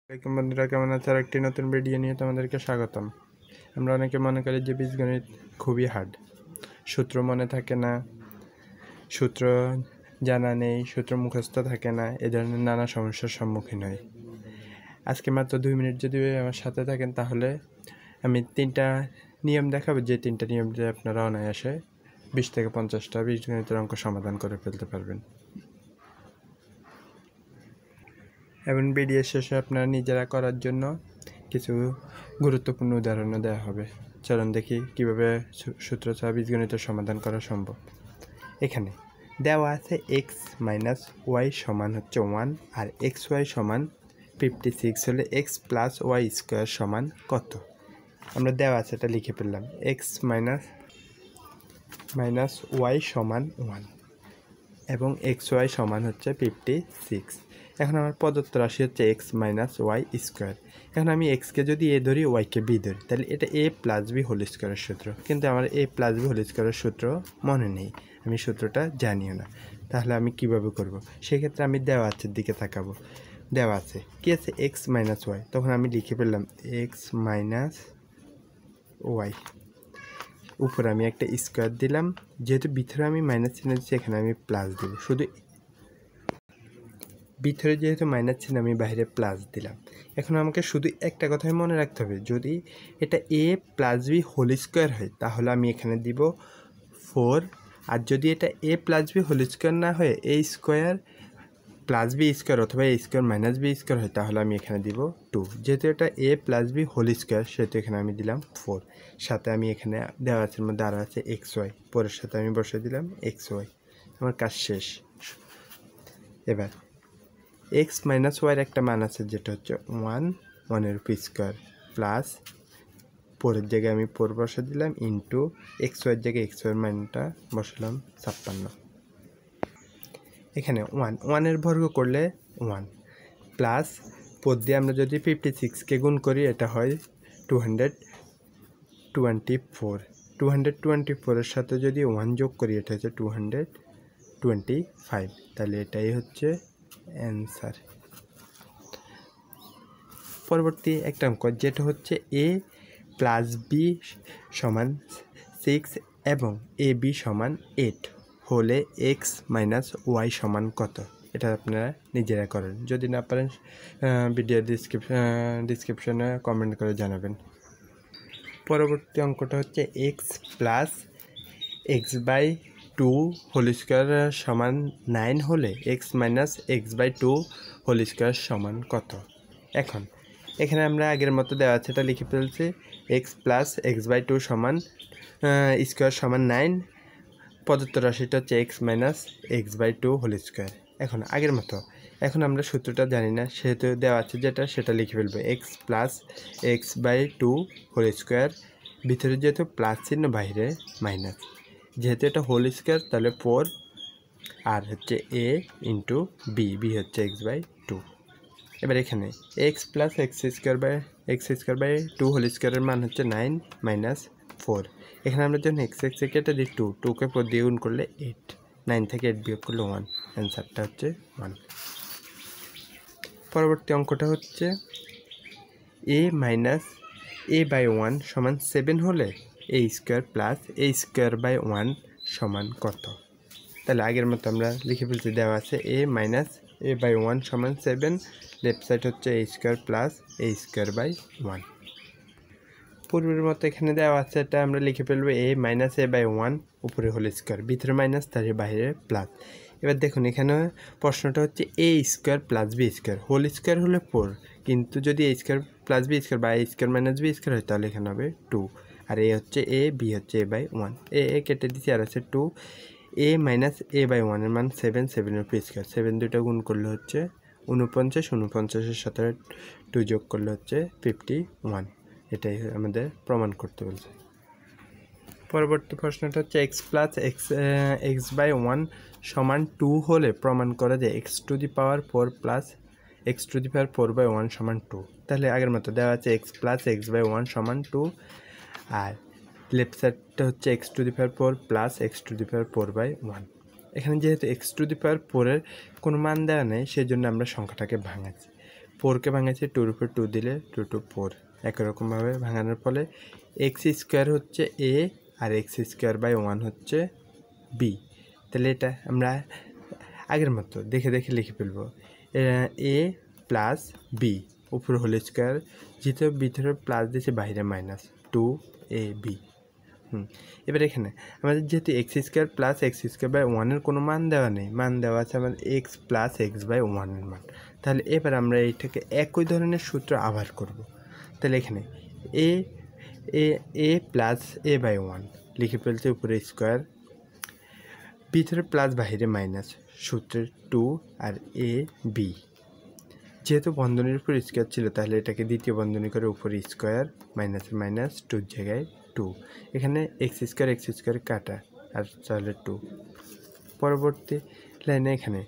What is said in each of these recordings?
আসসালামাইকুম বন্ধুরা, কেমন আছে? আর একটি নতুন ভিডিও নিয়ে তোমাদেরকে স্বাগতম। আমরা অনেকে মনে করি যে বীজগণিত খুবই হার্ড, সূত্র মনে থাকে না, সূত্র জানা নেই, সূত্র মুখস্থ থাকে না, এ ধরনের নানা সমস্যার সম্মুখীন হয়। আজকে মাত্র 2 মিনিট যদি আমার সাথে থাকেন তাহলে আমি 3টা নিয়ম দেখাবো, যে 3টা নিয়ম দিয়ে আপনারা অনায়াসে 20 থেকে 50টা বীজগণিতের অঙ্ক সমাধান করে ফেলতে পারবেন। এবং ভিডিও শেষে আপনারা নিজেরা করার জন্য কিছু গুরুত্বপূর্ণ উদাহরণও দেওয়া হবে। চলুন দেখি কীভাবে সূত্র ছাড়া বীজগণিতের সমাধান করা সম্ভব। এখানে দেওয়া আছে x মাইনাস ওয়াই সমান হচ্ছে 1 আর এক্স ওয়াই সমান 56 হলে এক্স প্লাস ওয়াই স্কোয়ার সমান কত? আমরা দেওয়া আছে এটা লিখে ফেললাম, x মাইনাস ওয়াই সমান 1 এবং এক্স ওয়াই সমান হচ্ছে 56। এখন আমার প্রদত্ত রাশি হচ্ছে এক্স মাইনাস ওয়াই স্কোয়ার। এখন আমি এক্সকে যদি এ ধরি, ওয়াইকে বি ধরি, তাহলে এটা এ প্লাস বি হোল স্কোয়ারের সূত্র, কিন্তু আমার এ প্লাস বি হোল স্কোয়ারের সূত্র মনে নেই, আমি সূত্রটা জানিও না। তাহলে আমি কিভাবে করব? সেক্ষেত্রে আমি দেওয়া আছে দিকে তাকাবো। দেওয়া আছে কী আছে? X minus Y. তখন আমি লিখে ফেললাম এক্স মাইনাস ওয়াই, উপরে আমি একটা স্কোয়ার দিলাম, যেহেতু ভিতরে আমি মাইনাস চিহ্ন দিচ্ছি এখানে আমি প্লাস দিব, শুধু ভিতরে যেহেতু মাইনাস চিহ্ন আমি বাইরে প্লাস দিলাম। এখন আমাকে শুধু একটা কথাই মনে রাখতে হবে, যদি এটা এ প্লাস বি হোল স্কোয়ার হয় তাহলে আমি এখানে দিব 4, আর যদি এটা এ প্লাস বি হোল স্কোয়ার না হয়ে এ স্কোয়ার প্লাস বি স্কোয়ার অথবা এ স্কোয়ার মাইনাস বি স্কোয়ার হয় তাহলে আমি এখানে দিব 2। যেহেতু এটা এ প্লাস বি হোল স্কোয়ার সেহেতু এখানে আমি দিলাম 4। সাথে আমি এখানে দেওয়া আছে মধ্যে আরও আছে এক্স ওয়াই, পরের সাথে আমি বসে দিলাম এক্স ওয়াই। আমার কাজ শেষ। এবার এক্স মাইনাস ওয়াইয়ের একটা মান আছে যেটা হচ্ছে 1 উপর স্কোয়ার প্লাস পরের জায়গায় আমি 4 বসে দিলাম ইন্টু এক্স ওয়াইয়ের জায়গায় এক্স ওয়াইয়ের মানটা বসালাম 56। এখানে 1 বর্গ করলে 1 প্লাস পদ দিয়ে আমরা যদি 56কে গুণ করি এটা হয় 224। 224-এর সাথে যদি 1 যোগ করি এটা হচ্ছে 225। তাহলে এটাই হচ্ছে অ্যান্সার। পরবর্তী একটা অঙ্ক যেটা হচ্ছে এ প্লাস বি সমান 6 এবং এ বি সমান 8 হলে এক্স মাইনাস ওয়াই সমান কত? এটা আপনারা নিজেরা করেন, যদি না পারেন ভিডিও ডিসক্রিপশনে কমেন্ট করে জানাবেন। পরবর্তী অঙ্কটা হচ্ছে X plus X by 2 whole square সমান 9 হলে X minus X by 2 whole square সমান কত? এখন এখানে আমরা আগের মতো দেওয়া আছে এটা লিখে ফেলছি, এক্স প্লাস এক্স বাই 2 সমান স্কোয়ার সমান 9, প্রদত্ত রাশিটা হচ্ছে X minus X by 2 whole square. এখন আগের মতো এখন আমরা সূত্রটা জানি না, সেহেতু দেওয়া আছে যেটা সেটা লিখে ফেলবো, X plus X by 2 whole square, ভিতরে যেহেতু প্লাস চিহ্ন বাইরে মাইনাস, যেহেতু এটা হোল স্কোয়ার তাহলে 4, আর হচ্ছে এ ইন্টু বি, বি হচ্ছে এক্স বাই 2। এবার এখানে X plus X square by 2 whole স্কোয়ারের মান হচ্ছে 9 মাইনাস 4। এখানে আমরা যখন এক্স কেটে দিই 2কে পর দিয়ে গুণ করলে 8, 9 থেকে 8 বিয়োগ করলে 1, অ্যান্সারটা হচ্ছে 1। পরবর্তী অঙ্কটা হচ্ছে এ মাইনাস এ বাই 1 সমান 7 হলে A square plus A square by 1 সমান কত? তাহলে আগের মতো আমরা লিখে ফেলছি, দেওয়া আছে এ মাইনাস এ বাই 1 সমান 7, লেফট সাইড হচ্ছে A square plus A square by 1। পূর্বের মতো এখানে দেওয়া আছে এটা আমরা লিখে ফেলবো এ মাইনাস এ বাই 1 উপরে হোল স্কোয়ার, ভিতরে মাইনাস তার বাইরে প্লাস। এবার দেখুন এখানে প্রশ্নটা হচ্ছে A square plus B square, whole square হলে 4, কিন্তু যদি A square plus B square বা A square minus B square হয় তাহলে এখানে হবে 2, আর এ হচ্ছে এ, বি হচ্ছে এ বাই 1, এ কেটে দিচ্ছি আর আছে 2, এ মাইনাস এ বাই 1-এর মান 7, 7-এর উপর স্কোয়ার, 7 দুইটা গুণ করলে হচ্ছে 49, 49-এর সাথে 2 যোগ করলে হচ্ছে 51। এটাই আমাদের প্রমাণ করতে বলছে। পরবর্তী প্রশ্নটা হচ্ছে এক্স প্লাস এক্স বাই 1 সমান 2 হলে প্রমাণ করে যে X to the power 4 plus x to the power 4 by 1 সমান 2। তাহলে আগের মতো দেওয়া আছে এক্স প্লাস এক্স বাই 1 সমান 2, আর লেফট সাইডটা হচ্ছে x to the power 4 plus x to the power 4 by 1। এখানে যেহেতু এক্স টু দি পাওয়ার 4-এর কোনো মান দেওয়া নেই সেই জন্য আমরা সংখ্যাটাকে ভাঙাচ্ছি, 4কে ভাঙাচ্ছি 2 উপর 2 দিলে 2 2 4 একই রকমভাবে ভাঙানোর ফলে এক্স স্কোয়ার হচ্ছে এ আর এক্স স্কোয়ার বাই 1 হচ্ছে বি। তাহলে এটা আমরা আগের মতো দেখে দেখে লিখে ফেলবো, এ প্লাস বি উপর হোল স্কোয়ার, যেহেতু ভিতরে প্লাস দিয়েছে বাইরে মাইনাস 2ab। এবার এখানে আমাদের যেহেতু X square plus X square by 1-এর কোনো মান দেওয়া নেই, মান দেওয়া আছে আমাদের এক্স প্লাস এক্স বাই 1-এর মান। তাহলে এবার আমরা এইটাকে একই ধরনের সূত্র আবার করব। তাহলে এখানে এ এ এ প্লাস এ বাই 1 লিখে ফেলছে উপরে স্কোয়ার, ভিতরে প্লাস বাইরে মাইনাস, সূত্রের 2 আর এ বি। যেহেতু বন্ধনীর উপর স্কোয়ার ছিল তাহলে এটাকে দ্বিতীয় বন্ধনী করে উপরে স্কোয়ার মাইনাস মাইনাস 2 জায়গায় 2, এখানে এক্স স্কোয়ার কাটা আর তাহলে 2। পরবর্তী লাইনে এখানে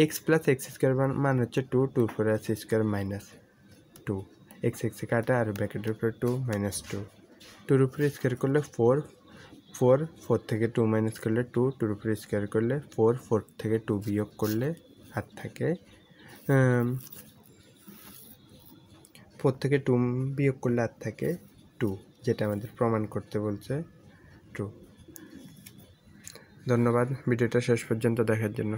এক্স প্লাস এক্স স্কোয়ার মান হচ্ছে 2, 2 উপরে আছে স্কোয়ার মাইনাস 2, এক্স এক্স কাটা আর ব্র্যাকেটের উপরে 2 মাইনাস 2, 2-র উপরে স্কোয়ার করলে 4, 4 থেকে 2 মাইনাস করলে 2, 2-র উপরে স্কোয়ার করলে 4, 4 থেকে 2 বিয়োগ করলে আর থাকে 4 থেকে 2 বিয়োগ করলে আর থাকে 2, যেটা আমাদের প্রমাণ করতে বলছে 2। ধন্যবাদ ভিডিওটা শেষ পর্যন্ত দেখার জন্য।